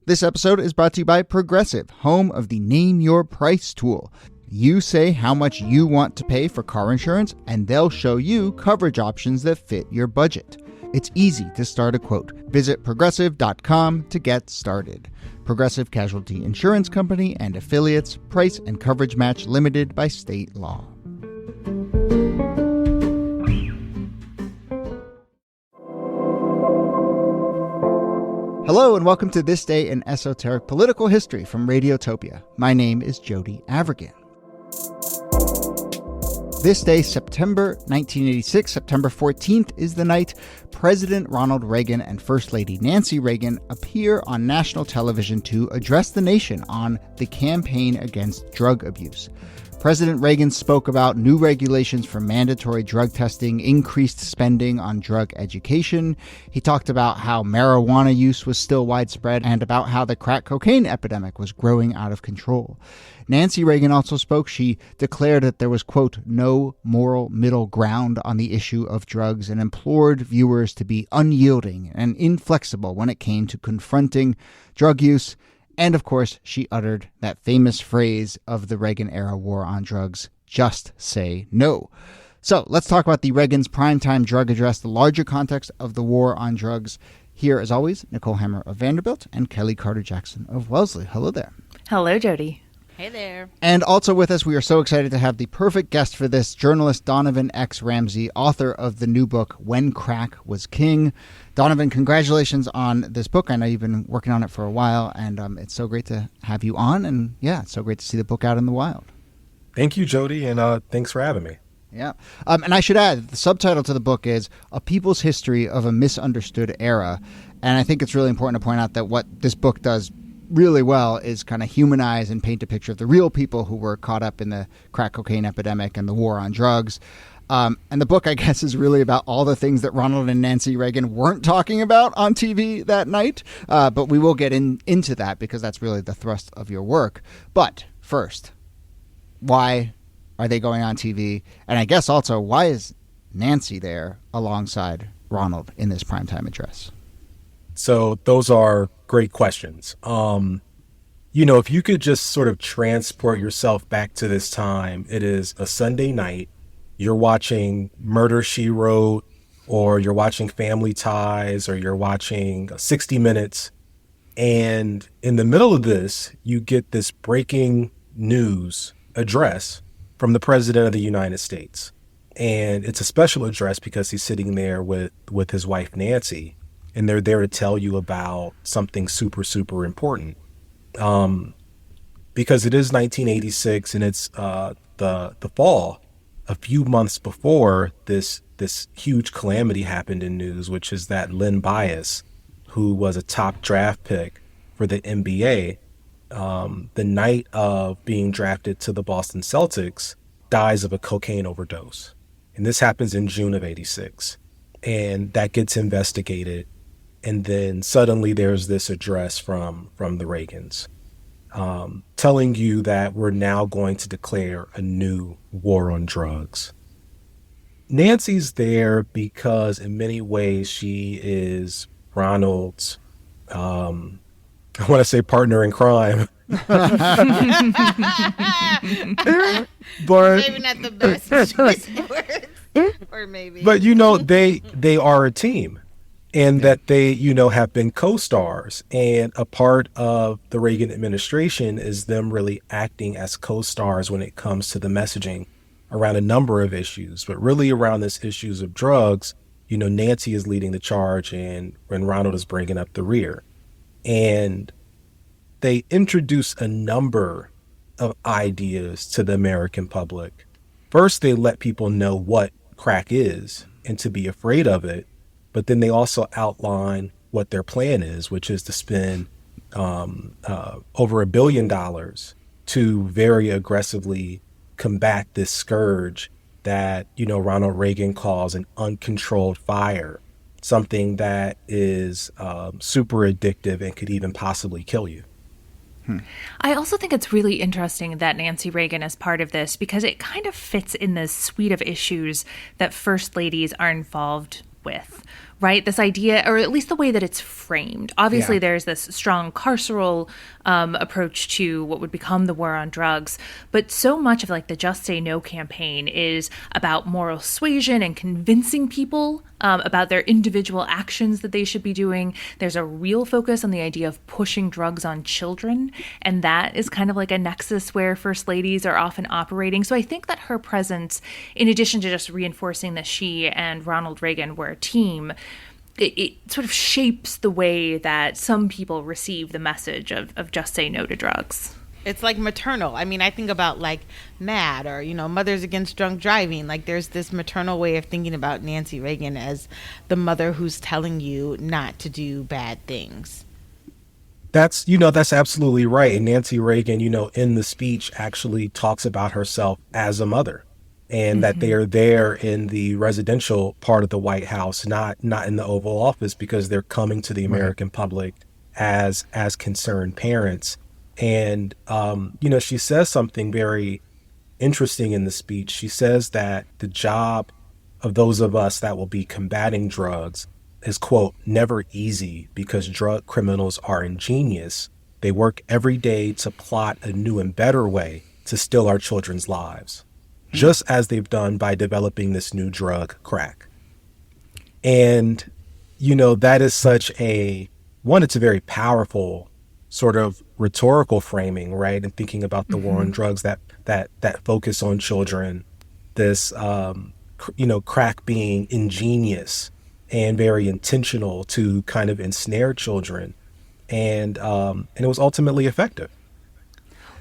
This episode is brought to you by Progressive, home of the Name Your Price tool. You say how much you want to pay for car insurance, and they'll show you coverage options that fit your budget. It's easy to start a quote. Visit Progressive.com to get started. Progressive Casualty Insurance Company and Affiliates. Price and coverage match limited by state law. Hello and welcome to This Day in Esoteric Political History from Radiotopia. My name is Jody Reagan. This day, September 1986, September 14th, is the night President Ronald Reagan and First Lady Nancy Reagan appear on national television to address the nation on the campaign against drug abuse. President Reagan spoke about new regulations for mandatory drug testing, increased spending on drug education. He talked about how marijuana use was still widespread and about how the crack cocaine epidemic was growing out of control. Nancy Reagan also spoke. She declared that there was, quote, no moral middle ground on the issue of drugs and implored viewers to be unyielding and inflexible when it came to confronting drug use. And, of course, she uttered that famous phrase of the Reagan-era war on drugs, just say no. So let's talk about the Reagan's primetime drug address, the larger context of the war on drugs. Here, as always, Nicole Hammer of Vanderbilt and Kellie Carter-Jackson of Wellesley. Hello there. Hello, Jody. Hey there. And also with us, we are so excited to have the perfect guest for this, journalist Donovan X Ramsey, author of the new book, When Crack Was King. Donovan, congratulations on this book. I know you've been working on it for a while, and it's so great to have you on. And yeah, it's so great to see the book out in the wild. Thank you, Jody, and thanks for having me. Yeah. And I should add, the subtitle to the book is A People's History of a Misunderstood Era. And I think it's really important to point out that what this book does really well is kind of humanize and paint a picture of the real people who were caught up in the crack cocaine epidemic and the war on drugs. And the book, I guess, is really about all the things that Ronald and Nancy Reagan weren't talking about on TV that night. But we will get into that because that's really the thrust of your work. But first, why are they going on TV? And I guess also, why is Nancy there alongside Ronald in this primetime address? So those are great questions. If you could just sort of transport yourself back to this time, it is a Sunday night. You're watching Murder, She Wrote, or you're watching Family Ties, or you're watching 60 Minutes. And in the middle of this, you get this breaking news address from the President of the United States. And it's a special address because he's sitting there with his wife, Nancy. And they're there to tell you about something super, super important. Because it is 1986 and it's the fall, a few months before this huge calamity happened in news, which is that Len Bias, who was a top draft pick for the NBA, the night of being drafted to the Boston Celtics, dies of a cocaine overdose. And this happens in June of 86. And that gets investigated. And then suddenly there's this address from the Reagans telling you that we're now going to declare a new war on drugs. Nancy's there because in many ways she is Ronald's, I want to say partner in crime. But maybe not the best choice of words. Or maybe. But, they are a team. And that they, have been co-stars. And a part of the Reagan administration is them really acting as co-stars when it comes to the messaging around a number of issues. But really around this issues of drugs, Nancy is leading the charge and Ronald is bringing up the rear. And they introduce a number of ideas to the American public. First, they let people know what crack is and to be afraid of it. But then they also outline what their plan is, which is to spend over $1 billion to very aggressively combat this scourge that, Ronald Reagan calls an uncontrolled fire, something that is super addictive and could even possibly kill you. I also think it's really interesting that Nancy Reagan is part of this because it kind of fits in this suite of issues that first ladies are involved with, right? This idea, or at least the way that it's framed. Obviously, there's this strong carceral approach to what would become the war on drugs, but so much of like the Just Say No campaign is about moral suasion and convincing people about their individual actions that they should be doing. There's a real focus on the idea of pushing drugs on children, and that is kind of like a nexus where first ladies are often operating. So I think that her presence, in addition to just reinforcing that she and Ronald Reagan were a team, it sort of shapes the way that some people receive the message of Just Say No to drugs. It's like maternal. I mean, I think about like MAD or, Mothers Against Drunk Driving. Like there's this maternal way of thinking about Nancy Reagan as the mother who's telling you not to do bad things. That's absolutely right. And Nancy Reagan, in the speech actually talks about herself as a mother, and that they are there in the residential part of the White House, not in the Oval Office, because they're coming to the American public as concerned parents. And, she says something very interesting in the speech. She says that the job of those of us that will be combating drugs is, quote, never easy because drug criminals are ingenious. They work every day to plot a new and better way to steal our children's lives, just as they've done by developing this new drug, crack. And, that is such it's a very powerful sort of rhetorical framing, right? And thinking about the war on drugs that focus on children, this, crack being ingenious and very intentional to kind of ensnare children. And it was ultimately effective.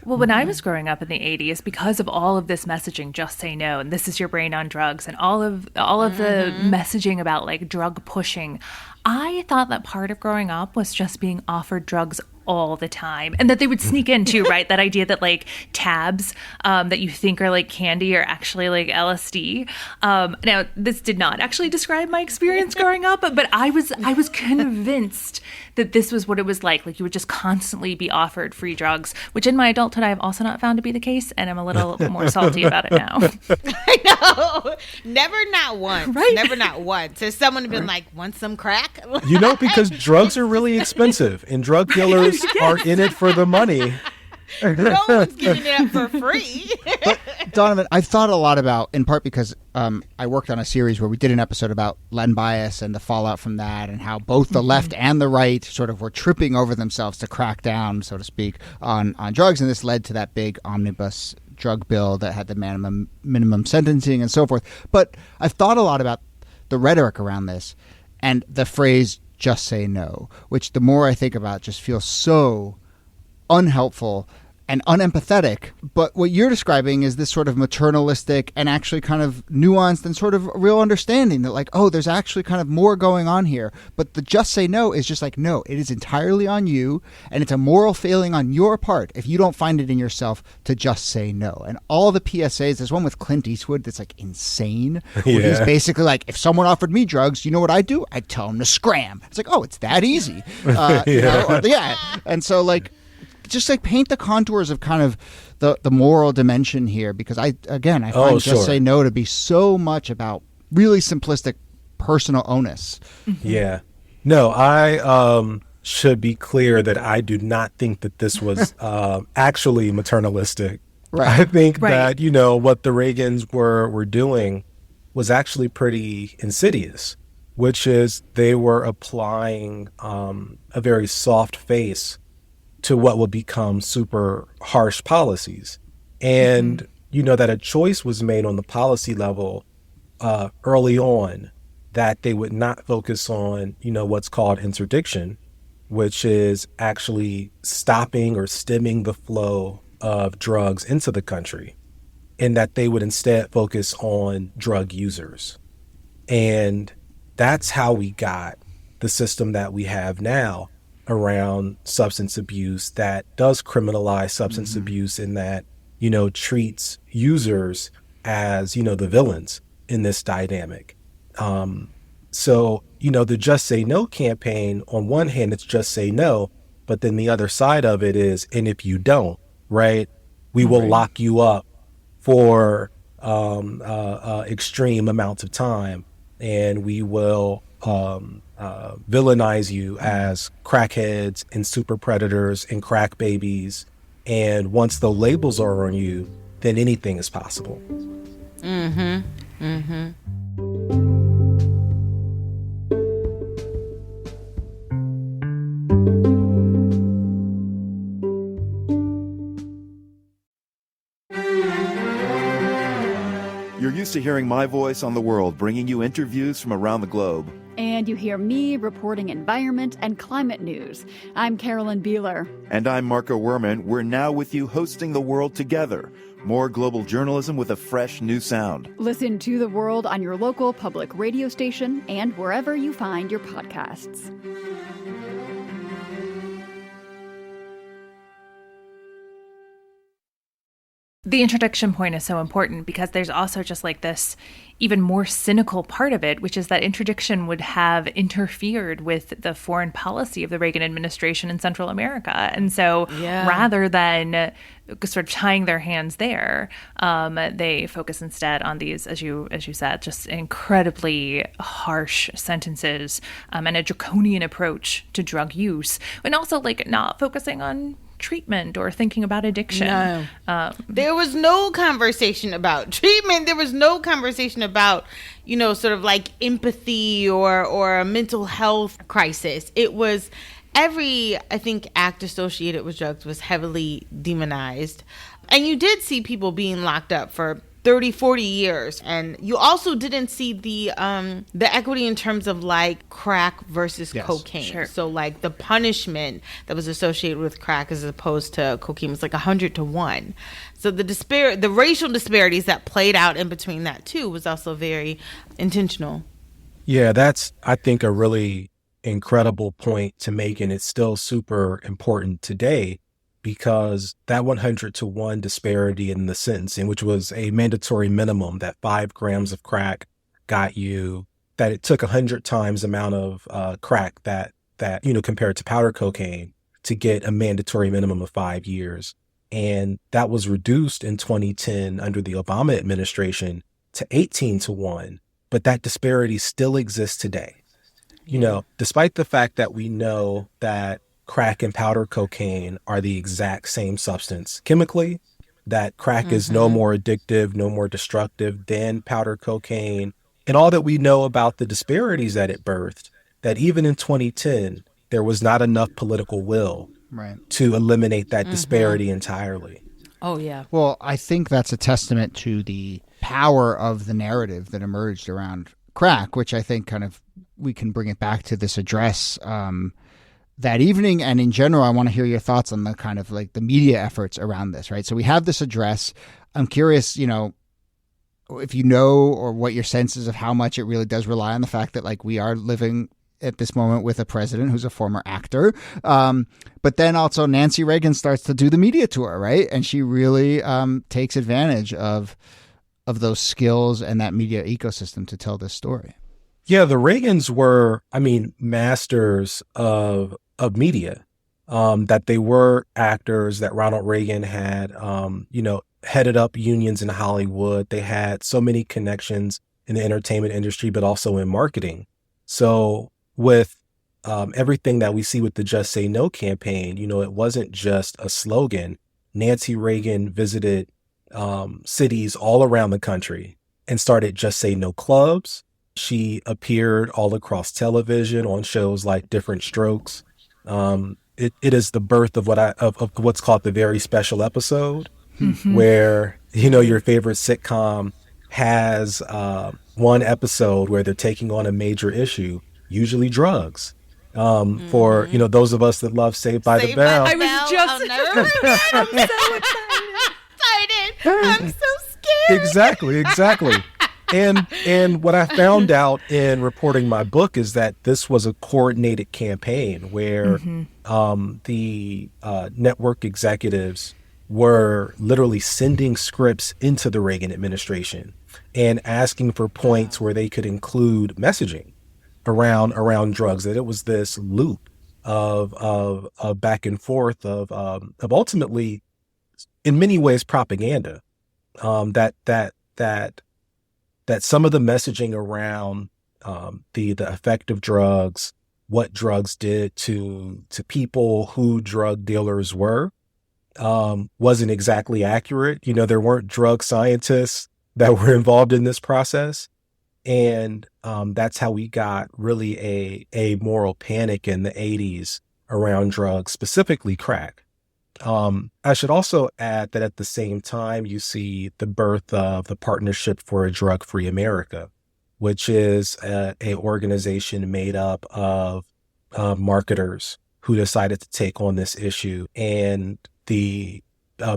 Well, when I was growing up in the 80s, because of all of this messaging, Just Say No, and this is your brain on drugs, and all of the messaging about like drug pushing, I thought that part of growing up was just being offered drugs all the time, and that they would sneak in too, right? That idea that like tabs that you think are like candy are actually like LSD. Now, this did not actually describe my experience growing up, but I was convinced that this was what it was like. Like you would just constantly be offered free drugs, which in my adulthood I have also not found to be the case, and I'm a little more salty about it now. I know. Never not once. Right? Never not once. Has someone been like, want some crack? Because drugs are really expensive and drug dealers are in it for the money. No one's giving it up for free. But Donovan, I've thought a lot about, in part because I worked on a series where we did an episode about Len bias and the fallout from that, and how both the left and the right sort of were tripping over themselves to crack down, so to speak, on drugs, and this led to that big omnibus drug bill that had the minimum sentencing and so forth. But I've thought a lot about the rhetoric around this and the phrase "just say no," which the more I think about just feels so unhelpful and unempathetic. But what you're describing is this sort of maternalistic and actually kind of nuanced and sort of real understanding that like, oh, there's actually kind of more going on here. But the just say no is just like, no, it is entirely on you, and it's a moral failing on your part if you don't find it in yourself to just say no. And all the PSAs, there's one with Clint Eastwood that's like insane, where he's basically like, if someone offered me drugs, you know what I'd do? I'd tell them to scram. It's like, oh, it's that easy. And so like, just like paint the contours of kind of the moral dimension here, because I find Just Say No to be so much about really simplistic personal onus. Yeah. No, I should be clear that I do not think that this was actually maternalistic. Right. I think that, what the Reagans were doing was actually pretty insidious, which is they were applying a very soft face to what would become super harsh policies. And, that a choice was made on the policy level early on that they would not focus on, what's called interdiction, which is actually stopping or stemming the flow of drugs into the country, and that they would instead focus on drug users. And that's how we got the system that we have now around substance abuse, that does criminalize substance abuse, in that, treats users as, the villains in this dynamic. So, the Just Say No campaign, on one hand, it's just say no, but then the other side of it is, and if you don't, right, we will lock you up for extreme amounts of time, and we will villainize you as crackheads and super predators and crack babies. And once the labels are on you, then anything is possible. You're used to hearing my voice on the world, bringing you interviews from around the globe. And you hear me reporting environment and climate news. I'm Carolyn Beeler. And I'm Marco Werman. We're now with you hosting the world together. More global journalism with a fresh new sound. Listen to The World on your local public radio station and wherever you find your podcasts. The introduction point is so important because there's also just like this even more cynical part of it, which is that interdiction would have interfered with the foreign policy of the Reagan administration in Central America. And so rather than sort of tying their hands there, they focus instead on these, as you said, just incredibly harsh sentences and a draconian approach to drug use, and also like not focusing on treatment or thinking about addiction. No. There was no conversation about treatment. There was no conversation about, sort of like empathy or a mental health crisis. It was every, I think, act associated with drugs was heavily demonized. And you did see people being locked up for 30, 40 years. And you also didn't see the equity in terms of like crack versus cocaine. Sure. So like the punishment that was associated with crack as opposed to cocaine was like 100 to 1. So the racial disparities that played out in between that too was also very intentional. Yeah, that's, I think, a really incredible point to make. And it's still super important today, because that 100 to 1 disparity in the sentencing, which was a mandatory minimum that 5 grams of crack got you, that it took 100 times the amount of crack that compared to powder cocaine to get a mandatory minimum of 5 years. And that was reduced in 2010 under the Obama administration to 18 to 1. But that disparity still exists today. Despite the fact that we know that crack and powder cocaine are the exact same substance chemically, that crack is no more addictive, no more destructive than powder cocaine, and all that we know about the disparities that it birthed, that even in 2010, there was not enough political will to eliminate that disparity entirely. Oh, yeah. Well, I think that's a testament to the power of the narrative that emerged around crack, which I think kind of we can bring it back to this address that evening. And in general, I want to hear your thoughts on the kind of like the media efforts around this, right? So we have this address. I'm curious, if you know, or what your sense is of how much it really does rely on the fact that like we are living at this moment with a president who's a former actor. But then also Nancy Reagan starts to do the media tour, right? And she really takes advantage of those skills and that media ecosystem to tell this story. Yeah, the Reagans were, masters of media, that they were actors, that Ronald Reagan had, headed up unions in Hollywood. They had so many connections in the entertainment industry, but also in marketing. So with everything that we see with the Just Say No campaign, it wasn't just a slogan. Nancy Reagan visited cities all around the country and started Just Say No clubs. She appeared all across television on shows like Different Strokes. It is the birth of what's called the very special episode, where, your favorite sitcom has one episode where they're taking on a major issue, usually drugs. For, those of us that love Saved by the Bell. I was just I'm so excited. I'm so scared. Exactly. And what I found out in reporting my book is that this was a coordinated campaign where the network executives were literally sending scripts into the Reagan administration and asking for points where they could include messaging around drugs, that it was this loop of back and forth of ultimately, in many ways, propaganda, that some of the messaging around the effect of drugs, what drugs did to people, who drug dealers were, wasn't exactly accurate. You know, there weren't drug scientists that were involved in this process. And that's how we got really a moral panic in the 80s around drugs, specifically crack. I should also add that at the same time, you see the birth of the Partnership for a Drug-Free America, which is a organization made up of marketers who decided to take on this issue. And the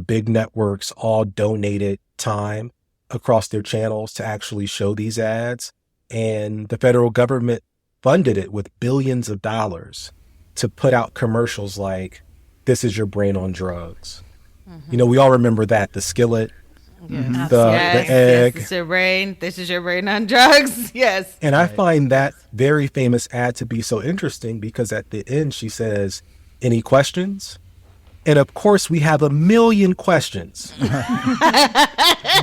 big networks all donated time across their channels to actually show these ads. And the federal government funded it with billions of dollars to put out commercials like, "This is your brain on drugs." Mm-hmm. You know, we all remember that, the skillet, the egg. This is your brain. This is your brain on drugs. Yes. And I find that very famous ad to be so interesting because at the end she says, "Any questions?" And of course, we have a million questions.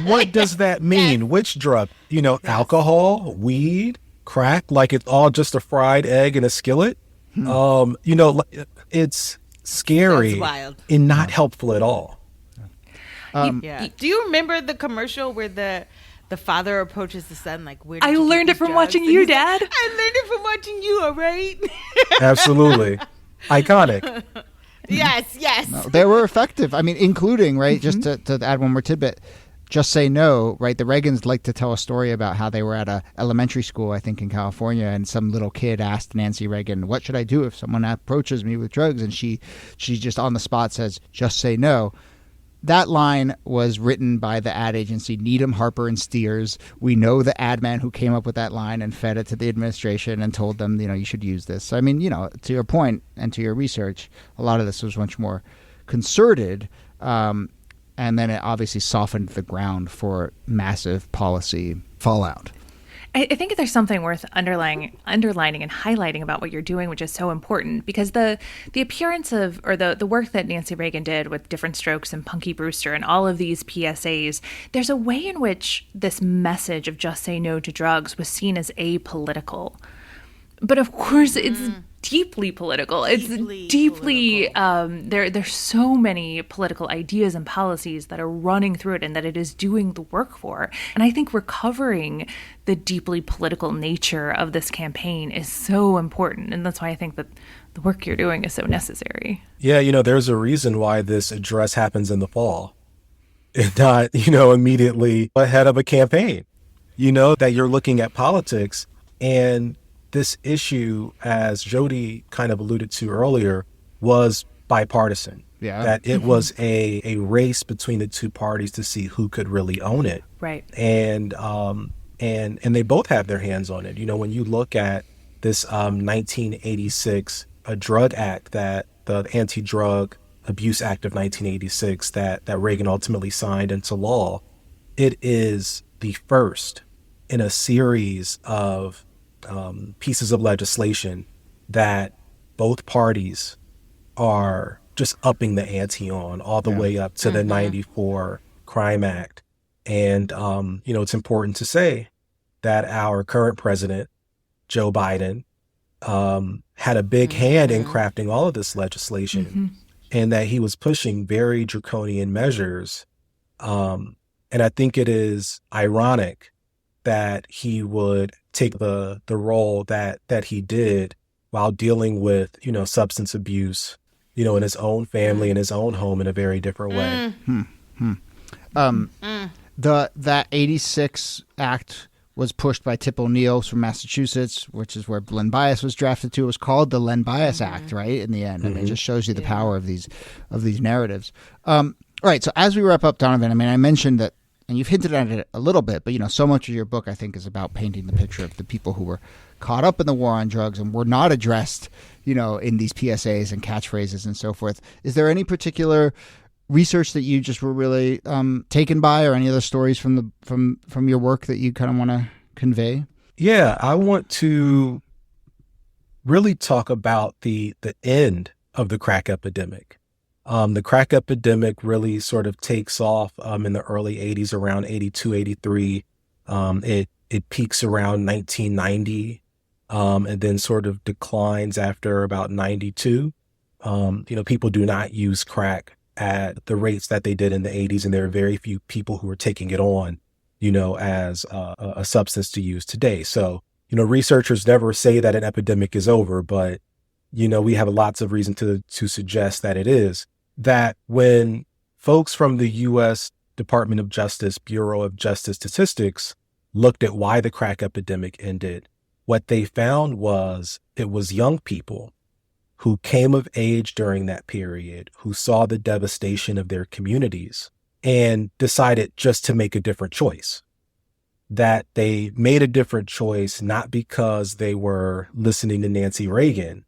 What does that mean? Yes. Which drug? You know, yes. Alcohol, weed, crack, like it's all just a fried egg in a skillet? You know, it's scary and not helpful at all. Yeah. Do you remember the commercial where the father approaches the son like, "Where did I you learned it from drugs?" watching you, Dad. I learned it from watching you, all right? Absolutely. Iconic. Yes. No, they were effective. I mean, including, right, just to add one more tidbit, Just Say No, right? The Reagans like to tell a story about how they were at a elementary school, I think in California, and some little kid asked Nancy Reagan, "What should I do if someone approaches me with drugs?" And she just on the spot says, "Just say no." That line was written by the ad agency Needham, Harper & Steers. We know the ad man who came up with that line and fed it to the administration and told them, you know, you should use this. So, I mean, you know, to your point and to your research, a lot of this was much more concerted. And then it obviously softened the ground for massive policy fallout. I think there's something worth underlining and highlighting about what you're doing, which is so important, because the appearance of, or the work that Nancy Reagan did with Different Strokes and Punky Brewster and all of these PSAs, there's a way in which this message of just say no to drugs was seen as apolitical. But of course, it's deeply political. It's deeply there's so many political ideas and policies that are running through it and that it is doing the work for. And I think recovering the deeply political nature of this campaign is so important. And that's why I think that the work you're doing is so necessary. Yeah, you know, there's a reason why this address happens in the fall and not, you know, immediately ahead of a campaign. You know, that you're looking at politics, and this issue, as Jody kind of alluded to earlier, was bipartisan. Yeah. That it was a race between the two parties to see who could really own it. Right. And they both have their hands on it. You know, when you look at this 1986 drug act, that the Anti-Drug Abuse Act of 1986 that Reagan ultimately signed into law, it is the first in a series of pieces of legislation that both parties are just upping the ante on, all the way up to the 94 Crime Act. And, you know, it's important to say that our current president, Joe Biden, had a big hand in crafting all of this legislation, and that he was pushing very draconian measures. And I think it is ironic that he would take the role that he did while dealing with, you know, substance abuse, you know, in his own family, in his own home, in a very different way. That 86 Act was pushed by Tip O'Neill from Massachusetts, which is where Len Bias was drafted to. It was called the Len Bias Act, right? In the end, I mean, it just shows you the power of these narratives. All right, so as we wrap up, Donovan, I mean, I mentioned that, and you've hinted at it a little bit, but, you know, so much of your book, I think, is about painting the picture of the people who were caught up in the war on drugs and were not addressed, you know, in these PSAs and catchphrases and so forth. Is there any particular research that you just were really taken by, or any other stories from your work that you kind of want to convey? Yeah, I want to really talk about the end of the crack epidemic. The crack epidemic really sort of takes off in the early 80s, around 82, 83. It It peaks around 1990, and then sort of declines after about 92. People do not use crack at the rates that they did in the 80s, and there are very few people who are taking it on, as a substance to use today. So, researchers never say that an epidemic is over, but, we have lots of reason to suggest that it is. That when folks from the U.S. Department of Justice, Bureau of Justice Statistics looked at why the crack epidemic ended, what they found was it was young people who came of age during that period, who saw the devastation of their communities and decided just to make a different choice. That they made a different choice, not because they were listening to Nancy Reagan,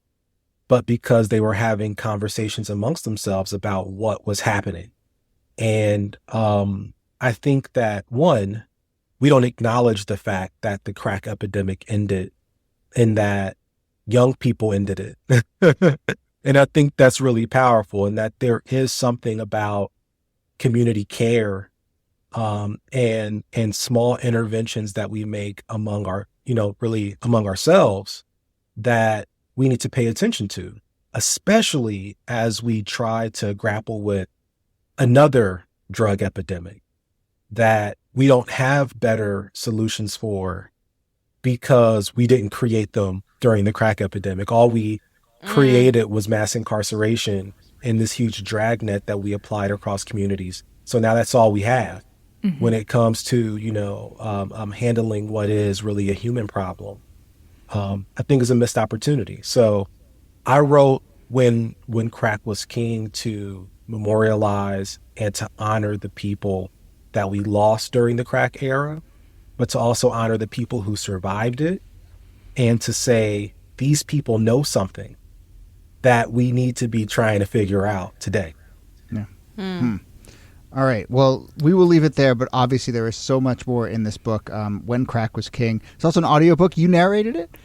but because they were having conversations amongst themselves about what was happening. And I think that, one, we don't acknowledge the fact that the crack epidemic ended and that young people ended it. And I think that's really powerful, and that there is something about community care and small interventions that we make among among ourselves that we need to pay attention to, especially as we try to grapple with another drug epidemic that we don't have better solutions for because we didn't create them during the crack epidemic. All we created was mass incarceration and this huge dragnet that we applied across communities. So now that's all we have when it comes to, handling what is really a human problem. I think is a missed opportunity. So I wrote when crack was king to memorialize and to honor the people that we lost during the crack era, but to also honor the people who survived it and to say, these people know something that we need to be trying to figure out today. Yeah. All right. Well, we will leave it there, but obviously there is so much more in this book, When Crack Was King. It's also an audiobook. You narrated it?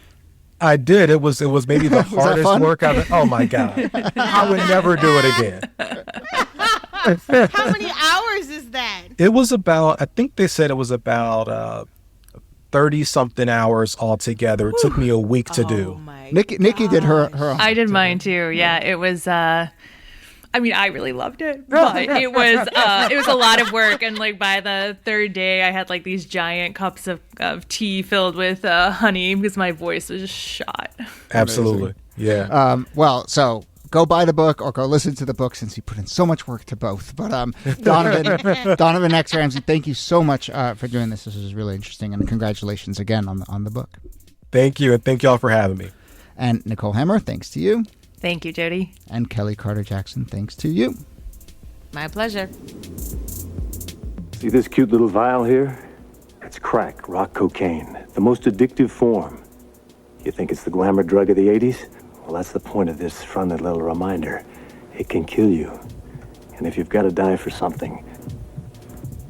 I did. It was maybe the hardest work I've ever. Oh my God. I would never do it again. How many hours is that? It was about, I think they said it was about 30 something hours altogether. It took me a week to do. Niki did her I did mine too. Yeah. It was I really loved it, but it was a lot of work. And by the third day, I had these giant cups of tea filled with honey because my voice was just shot. Absolutely. Yeah. So go buy the book or go listen to the book since you put in so much work to both. But Donovan X Ramsey, thank you so much for doing this. This was really interesting, and congratulations again on the book. Thank you, and thank y'all for having me. And Nicole Hammer, thanks to you. Thank you, Jody. And Kellie Carter-Jackson, thanks to you. My pleasure. See this cute little vial here? It's crack, rock cocaine, the most addictive form. You think it's the glamour drug of the 80s? Well, that's the point of this friendly little reminder. It can kill you. And if you've got to die for something,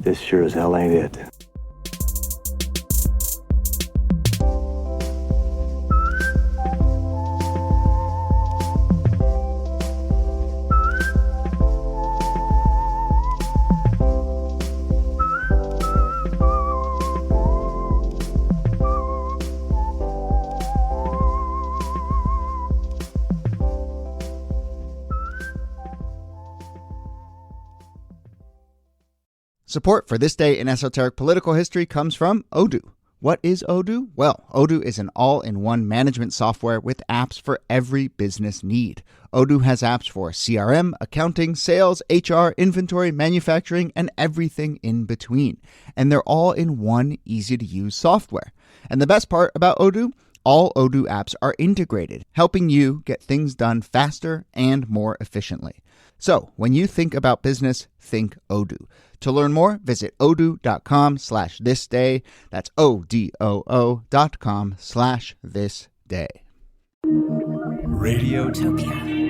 this sure as hell ain't it. Support for This Day in Esoteric Political History comes from Odoo. What is Odoo? Well, Odoo is an all-in-one management software with apps for every business need. Odoo has apps for CRM, accounting, sales, HR, inventory, manufacturing, and everything in between. And they're all in one easy-to-use software. And the best part about Odoo? All Odoo apps are integrated, helping you get things done faster and more efficiently. So, when you think about business, think Odoo. To learn more, visit odoo.com/thisday. That's odoo.com/thisday. Radiotopia.